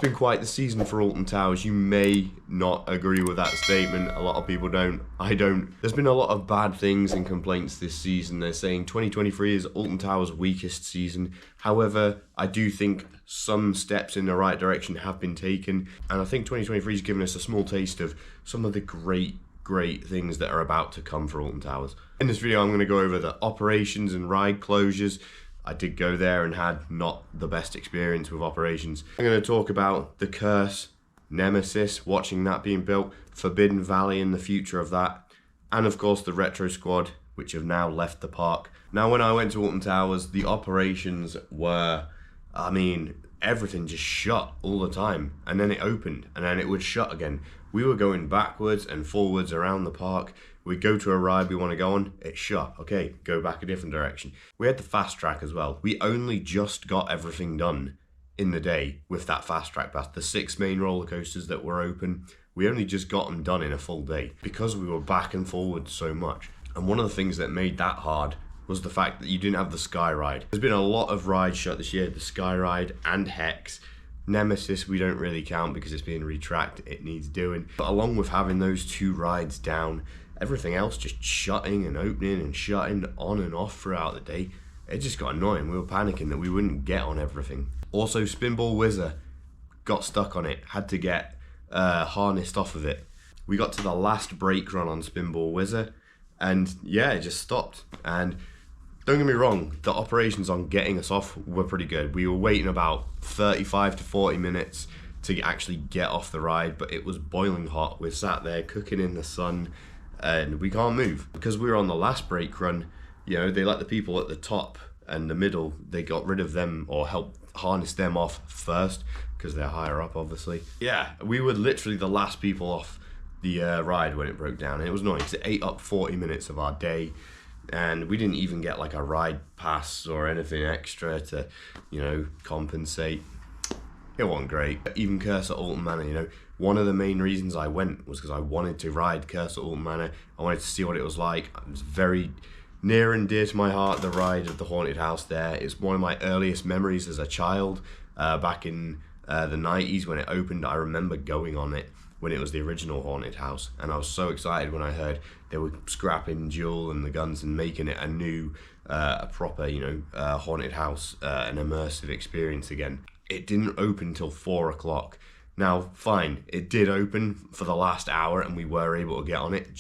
been quite the season for Alton Towers. You may not agree with that statement. A lot of people don't. I don't. There's been a lot of bad things and complaints this season. They're saying 2023 is Alton Towers' weakest season. However, I do think some steps in the right direction have been taken. And I think 2023 has given us a small taste of some of the great things that are about to come for Alton Towers. In this video, I'm going to go over the operations and ride closures. I did go there and had not the best experience with operations. I'm going to talk about the Curse, Nemesis, watching that being built, Forbidden Valley and the future of that, and of course the Retro Squad, which have now left the park. Now, when I went to Alton Towers, the operations were, I mean, everything just shut all the time, and then it opened, and then it would shut again. We were going backwards and forwards around the park. We'd go to a ride we want to go on, it shut. Okay, go back a different direction. We had the fast track as well. We only just got everything done in the day with that fast track pass. The 6 main roller coasters that were open, we only just got them done in a full day because we were back and forward so much. And one of the things that made that hard was the fact that you didn't have the Sky Ride. There's been a lot of rides shut this year, the Sky Ride and Hex. Nemesis we don't really count because it's being retracked, it needs doing. But along with having those 2 rides down, everything else just shutting and opening and shutting on and off throughout the day, it just got annoying. We were panicking that we wouldn't get on everything. Also, Spinball Whizzer got stuck on it, had to get harnessed off of it. We got to the last brake run on Spinball Whizzer, and yeah, it just stopped. And don't get me wrong, the operations on getting us off were pretty good. We were waiting about 35 to 40 minutes to actually get off the ride, but it was boiling hot. We're sat there cooking in the sun, and we can't move. Because we were on the last brake run, you know, they let the people at the top and the middle, they got rid of them or helped harness them off first because they're higher up, obviously. Yeah, we were literally the last people off the ride when it broke down, and it was annoying because it ate up 40 minutes of our day, and we didn't even get like a ride pass or anything extra to, you know, compensate. It wasn't great. Even Curse at Alton Manor, you know, one of the main reasons I went was because I wanted to ride Curse at Alton Manor. I wanted to see what it was like. It was very near and dear to my heart, the ride of the haunted house there. It's one of my earliest memories as a child. Back in the 90s when it opened, I remember going on it when it was the original haunted house, and I was so excited when I heard they were scrapping Jewel and the guns and making it a new, a proper, you know, haunted house, an immersive experience again. It didn't open till 4 o'clock. Now, fine, it did open for the last hour and we were able to get on it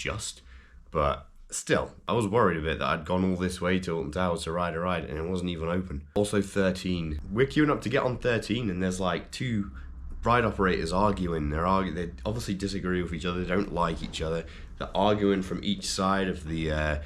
but still, I was worried a bit that I'd gone all this way to Alton Towers to ride a ride and it wasn't even open. Also 13, we're queuing up to get on 13 and there's like 2 ride operators arguing. They obviously disagree with each other, they don't like each other. They're arguing from each side of the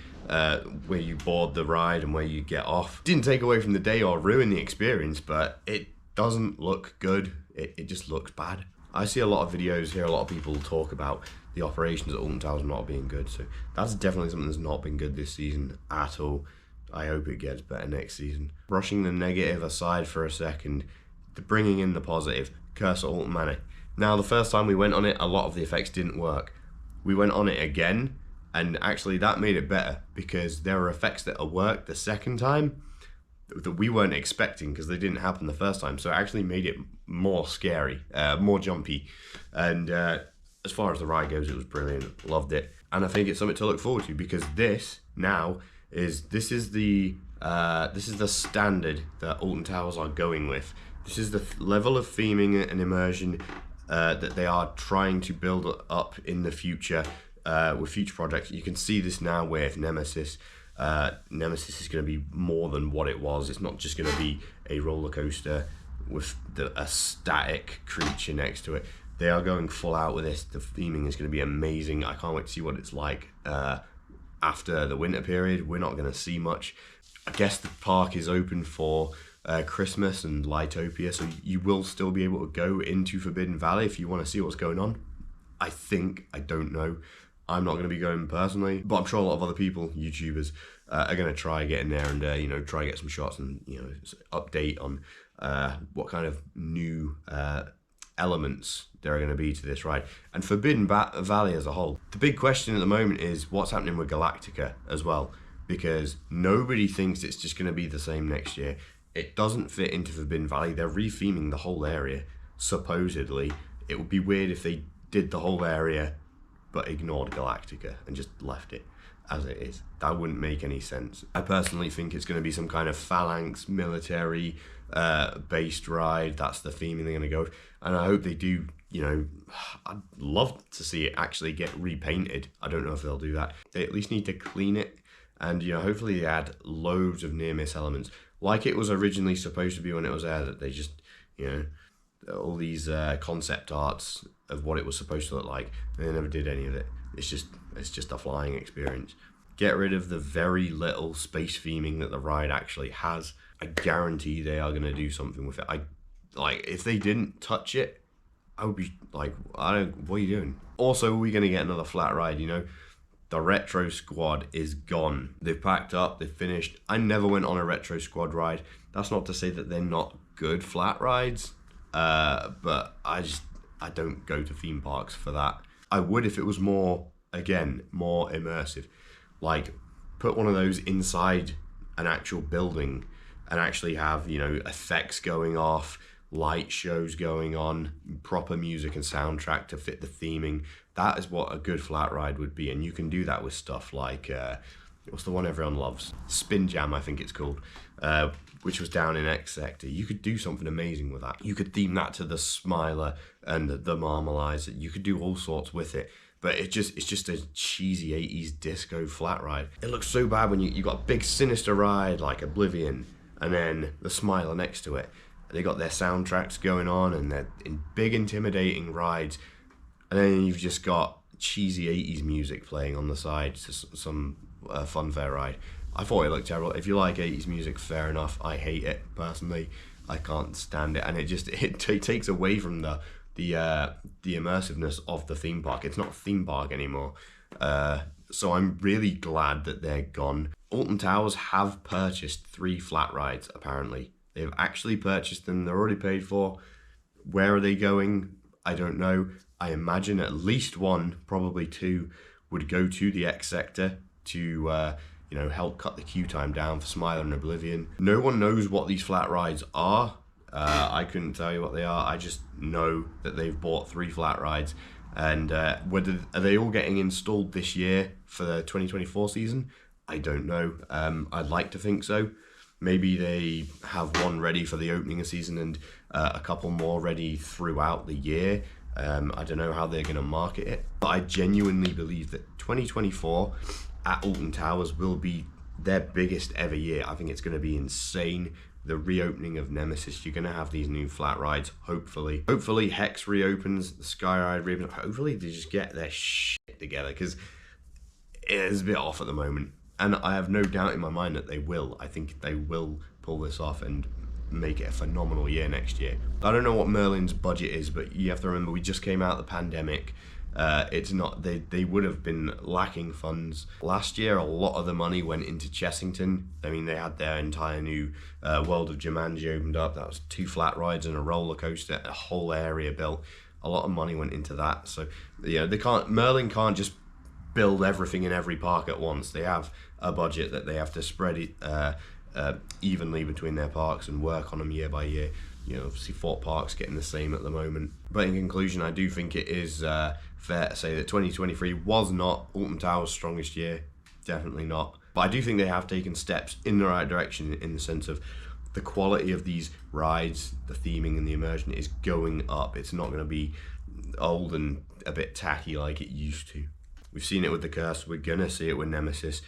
where you board the ride and where you get off. Didn't take away from the day or ruin the experience, but it doesn't look good. It just looks bad. I see a lot of videos, hear a lot of people talk about the operations at Alton Towers not being good, so that's definitely something that's not been good this season at all. I hope it gets better next season. Brushing the negative aside for a second, bringing in the positive, Curse at Alton Manor. Now, the first time we went on it, a lot of the effects didn't work. We went on it again, and actually that made it better because there were effects that worked the second time that we weren't expecting because they didn't happen the first time, so it actually made it more scary, more jumpy. And as far as the ride goes, it was brilliant, loved it, and I think it's something to look forward to because this is the standard that Alton Towers are going with. This is the level of theming and immersion that they are trying to build up in the future with future projects. You can see this now with Nemesis. Nemesis is going to be more than what it was. It's not just going to be a roller coaster with a static creature next to it. They are going full out with this. The theming is going to be amazing. I can't wait to see what it's like after the winter period. We're not going to see much. I guess the park is open for Christmas and Lightopia, so you will still be able to go into Forbidden Valley if you want to see what's going on. I don't know. I'm not going to be going personally, but I'm sure a lot of other people, YouTubers, are going to try get in there and you know, try get some shots and, you know, update on what kind of new elements there are going to be to this ride. And Forbidden Valley as a whole, the big question at the moment is what's happening with Galactica as well, because nobody thinks it's just going to be the same next year. It doesn't fit into Forbidden Valley. They're re-theming the whole area. supposedly. It would be weird if they did the whole area but ignored Galactica and just left it as it is. That wouldn't make any sense. I personally think it's going to be some kind of phalanx military based ride. That's the theming they're going to go with. And I hope they do. You know, I'd love to see it actually get repainted. I don't know if they'll do that. They at least need to clean it, and you know, hopefully they add loads of near miss elements like it was originally supposed to be when it was there. That they just, you know, all these concept arts of what it was supposed to look like, and they never did any of it. It's just a flying experience. Get rid of the very little space theming that the ride actually has. I guarantee they are going to do something with it. If they didn't touch it, I would be like, what are you doing? Also, are we going to get another flat ride? You know, the retro squad is gone. They've packed up, they've finished. I never went on a retro squad ride. That's not to say that they're not good flat rides, but I don't go to theme parks for that. I would if it was more immersive. Like, put one of those inside an actual building and actually have, you know, effects going off, light shows going on, proper music and soundtrack to fit the theming. That is what a good flat ride would be, and you can do that with stuff like what's the one everyone loves? Spin Jam, I think it's called, which was down in X Sector. You could do something amazing with that. You could theme that to the Smiler and the Marmalizer. You could do all sorts with it. But it's just a cheesy 80s disco flat ride. It looks so bad when you got a big sinister ride like Oblivion and then the Smiler next to it. They got their soundtracks going on and they're in big intimidating rides, and then you've just got cheesy 80s music playing on the side to some funfair ride. I thought it looked terrible. If you like 80s music, fair enough. I hate it personally. I can't stand it, and it takes away from the immersiveness of the theme park. It's not a theme park anymore. So I'm really glad that they're gone. Alton Towers have purchased 3 flat rides, apparently. They've actually purchased them. They're already paid for. Where are they going? I don't know. I imagine at least 1, probably 2, would go to the X Sector to help cut the queue time down for Smiler and Oblivion. No one knows what these flat rides are. I couldn't tell you what they are. I just know that they've bought 3 flat rides, and whether are they all getting installed this year for the 2024 season? I don't know. I'd like to think so. Maybe they have one ready for the opening of season and a couple more ready throughout the year. I don't know how they're going to market it, but I genuinely believe that 2024 at Alton Towers will be their biggest ever year. I think it's going to be insane. The reopening of Nemesis, you're going to have these new flat rides, hopefully. Hopefully Hex reopens, the Sky Ride reopens. Hopefully they just get their shit together, because it is a bit off at the moment. And I have no doubt in my mind that they will. I think they will pull this off and make it a phenomenal year next year. I don't know what Merlin's budget is, but you have to remember we just came out of the pandemic. It's not, they would have been lacking funds. Last year, a lot of the money went into Chessington. I mean, they had their entire new World of Jumanji opened up. That was 2 flat rides and a roller coaster, a whole area built. A lot of money went into that. So, yeah, Merlin can't just build everything in every park at once. They have a budget that they have to spread evenly between their parks and work on them year by year. You know, obviously Fort Park's getting the same at the moment. But in conclusion, I do think it is fair to say that 2023 was not Alton Towers' strongest year. Definitely not. But I do think they have taken steps in the right direction in the sense of the quality of these rides, the theming and the immersion is going up. It's not going to be old and a bit tacky like it used to. We've seen it with The Curse. We're going to see it with Nemesis.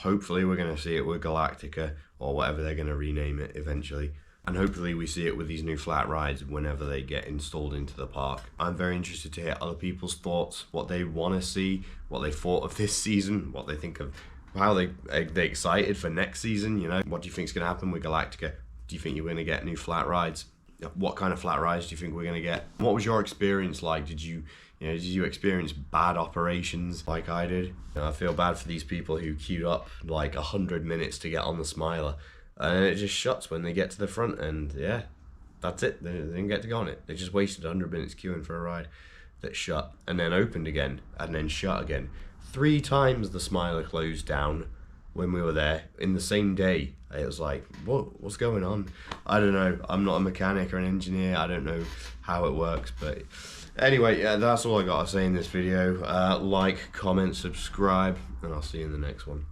Hopefully we're going to see it with Galactica, or whatever they're going to rename it eventually. And hopefully we see it with these new flat rides whenever they get installed into the park. I'm very interested to hear other people's thoughts, what they want to see, what they thought of this season, what they think of, how they excited for next season. You know, what do you think is going to happen with Galactica? Do you think you're going to get new flat rides? What kind of flat rides do you think we're going to get? What was your experience like? Did you experience bad operations like I did? I feel bad for these people who queued up like 100 minutes to get on the Smiler, and it just shuts when they get to the front, and yeah, that's it. They didn't get to go on it. They just wasted 100 minutes queuing for a ride that shut and then opened again and then shut again. 3 times the Smiler closed down when we were there in the same day. It was like, what's going on? I don't know. I'm not a mechanic or an engineer. I don't know how it works, but anyway, yeah, that's all I got to say in this video. Like, comment, subscribe, and I'll see you in the next one.